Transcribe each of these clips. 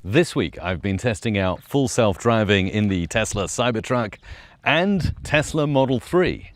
This week I've been testing out full self-driving in the Tesla Cybertruck and Tesla Model 3.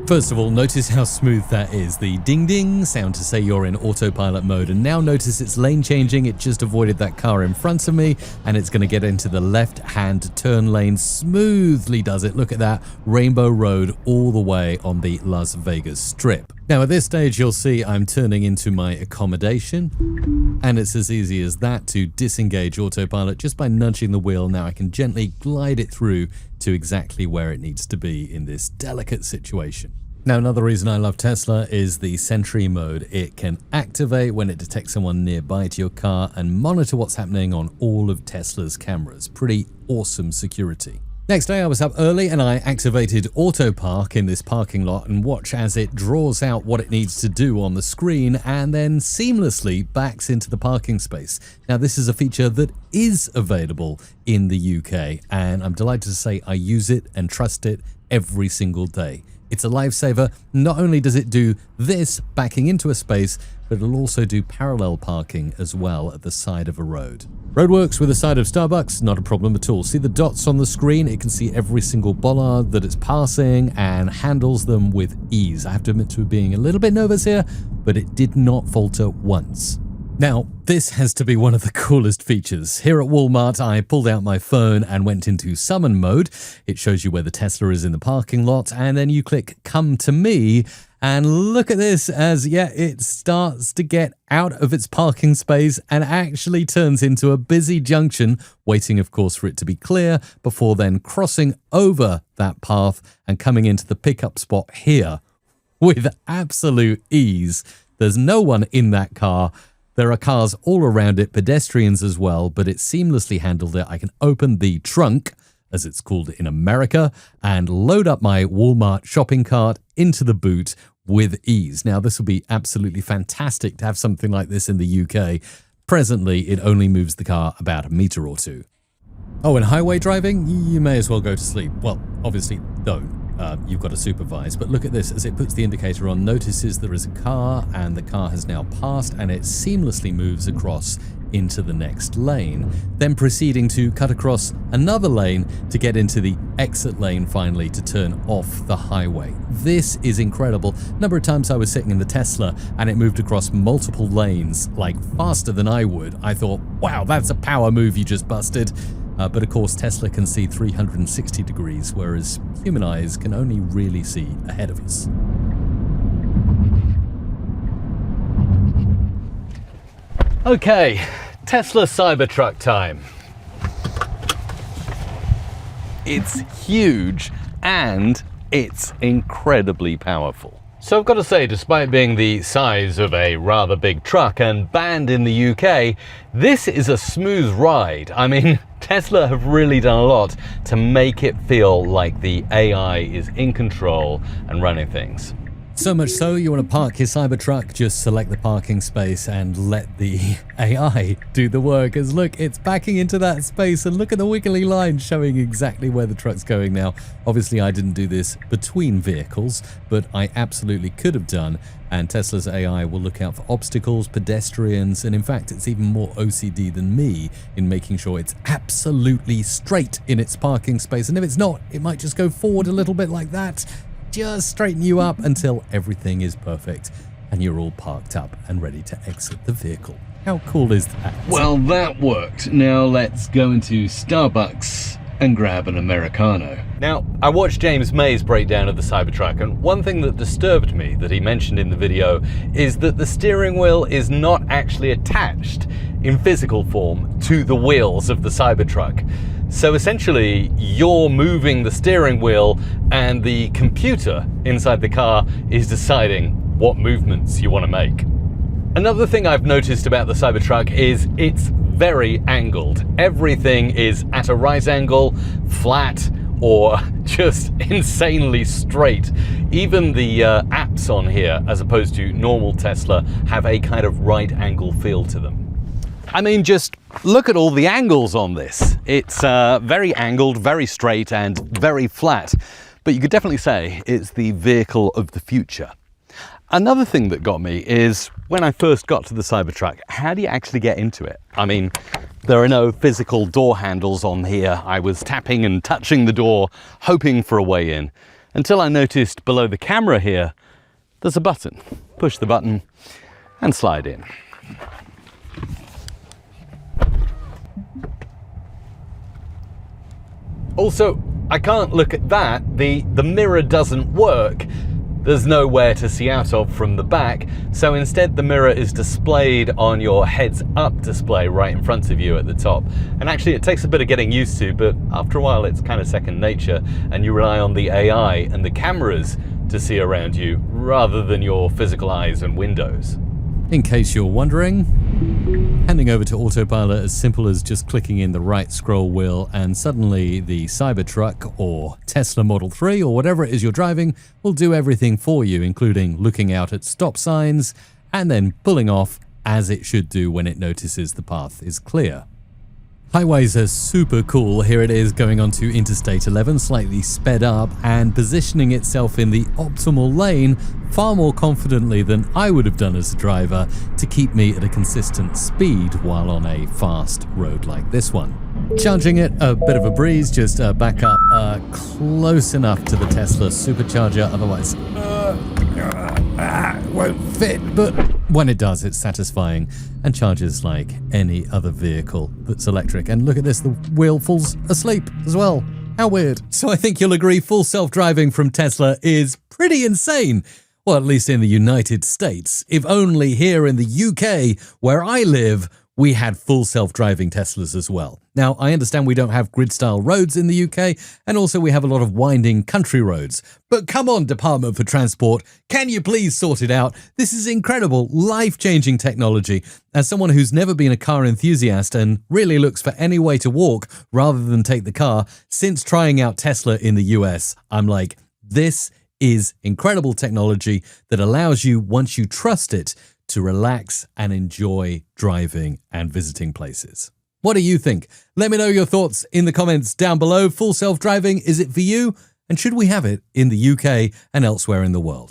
First of all, notice how smooth that is. The ding ding sound to say you're in autopilot mode, and now notice it's lane changing. It just avoided that car in front of me and it's going to get into the left hand turn lane. Smoothly does it. Look at that, Rainbow Road all the way on the Las Vegas Strip. Now at this stage you'll see I'm turning into my accommodation, and it's as easy as that to disengage autopilot just by nudging the wheel. Now I can gently glide it through to exactly where it needs to be in this delicate situation. Now another reason I love Tesla is the Sentry Mode. It can activate when it detects someone nearby to your car and monitor what's happening on all of Tesla's cameras. Pretty awesome security. Next day I was up early and I activated Autopark in this parking lot, and watch as it draws out what it needs to do on the screen and then seamlessly backs into the parking space. Now this is a feature that is available in the UK, and I'm delighted to say I use it and trust it every single day. It's a lifesaver. Not only does it do this backing into a space, but it'll also do parallel parking as well at the side of a road. Roadworks with the side of Starbucks, not a problem at all. See the dots on the screen? It can see every single bollard that it's passing and handles them with ease. I have to admit to being a little bit nervous here, but it did not falter once. Now, this has to be one of the coolest features. Here at Walmart, I pulled out my phone and went into summon mode. It shows you where the Tesla is in the parking lot, and then you click come to me, and look at this as, it starts to get out of its parking space and actually turns into a busy junction, waiting, of course, for it to be clear before then crossing over that path and coming into the pickup spot here with absolute ease. There's no one in that car. There are cars all around it, pedestrians as well, but it seamlessly handled it. I can open the trunk, as it's called in America, and load up my Walmart shopping cart into the boot with ease. Now, this will be absolutely fantastic to have something like this in the UK. Presently, it only moves the car about a meter or two. Oh, and highway driving, you may as well go to sleep. Well, obviously, don't. You've got to supervise, but look at this. As it puts the indicator on, notices there is a car, and the car has now passed, and it seamlessly moves across into the next lane, then proceeding to cut across another lane to get into the exit lane finally to turn off the highway. This is incredible. A number of times I was sitting in the Tesla and it moved across multiple lanes, like faster than I would. I thought, wow, that's a power move you just busted. But of course, Tesla can see 360 degrees, whereas human eyes can only really see ahead of us. Okay, Tesla Cybertruck time. It's huge and it's incredibly powerful. So I've got to say, despite being the size of a rather big truck and banned in the UK, this is a smooth ride. I mean, Tesla have really done a lot to make it feel like the AI is in control and running things. So much so, you want to park your Cybertruck, just select the parking space and let the AI do the work. As look, it's backing into that space, and look at the wiggly line showing exactly where the truck's going now. Obviously, I didn't do this between vehicles, but I absolutely could have done. And Tesla's AI will look out for obstacles, pedestrians, and in fact, it's even more OCD than me in making sure it's absolutely straight in its parking space. And if it's not, it might just go forward a little bit like that. Just straighten you up until everything is perfect and you're all parked up and ready to exit the vehicle. How cool is that? Well, that worked. Now let's go into Starbucks and grab an Americano. Now, I watched James May's breakdown of the Cybertruck, and one thing that disturbed me that he mentioned in the video is that the steering wheel is not actually attached in physical form to the wheels of the Cybertruck. So essentially, you're moving the steering wheel and the computer inside the car is deciding what movements you want to make. Another thing I've noticed about the Cybertruck is it's very angled. Everything is at a right angle, flat, or just insanely straight. Even the apps on here, as opposed to normal Tesla, have a kind of right angle feel to them. I mean, just look at all the angles on this. It's very angled, very straight, and very flat. But you could definitely say it's the vehicle of the future. Another thing that got me is when I first got to the Cybertruck, how do you actually get into it? I mean, there are no physical door handles on here. I was tapping and touching the door, hoping for a way in, until I noticed below the camera here, there's a button. Push the button and slide in. Also, I can't look at that. The mirror doesn't work. There's nowhere to see out of from the back, so instead the mirror is displayed on your heads-up display right in front of you at the top. And actually it takes a bit of getting used to, but after a while it's kind of second nature, and you rely on the AI and the cameras to see around you rather than your physical eyes and windows. In case you're wondering, handing over to Autopilot as simple as just clicking in the right scroll wheel, and suddenly the Cybertruck or Tesla Model 3 or whatever it is you're driving will do everything for you, including looking out at stop signs and then pulling off as it should do when it notices the path is clear. Highways are super cool. Here it is going onto Interstate 11, slightly sped up and positioning itself in the optimal lane far more confidently than I would have done as a driver to keep me at a consistent speed while on a fast road like this one. Charging it, a bit of a breeze, just back up close enough to the Tesla supercharger, otherwise won't fit, but when it does, it's satisfying and charges like any other vehicle that's electric. And look at this, the wheel falls asleep as well. How weird. So I think you'll agree full self-driving from Tesla is pretty insane. Well, at least in the United States. If only here in the UK, where I live, we had full self-driving Teslas as well. Now, I understand we don't have grid-style roads in the UK, and also we have a lot of winding country roads. But come on, Department for Transport, can you please sort it out? This is incredible, life-changing technology. As someone who's never been a car enthusiast and really looks for any way to walk rather than take the car, since trying out Tesla in the US, I'm like, this is incredible technology that allows you, once you trust it, to relax and enjoy driving and visiting places. What do you think? Let me know your thoughts in the comments down below. Full self-driving, is it for you? And should we have it in the UK and elsewhere in the world?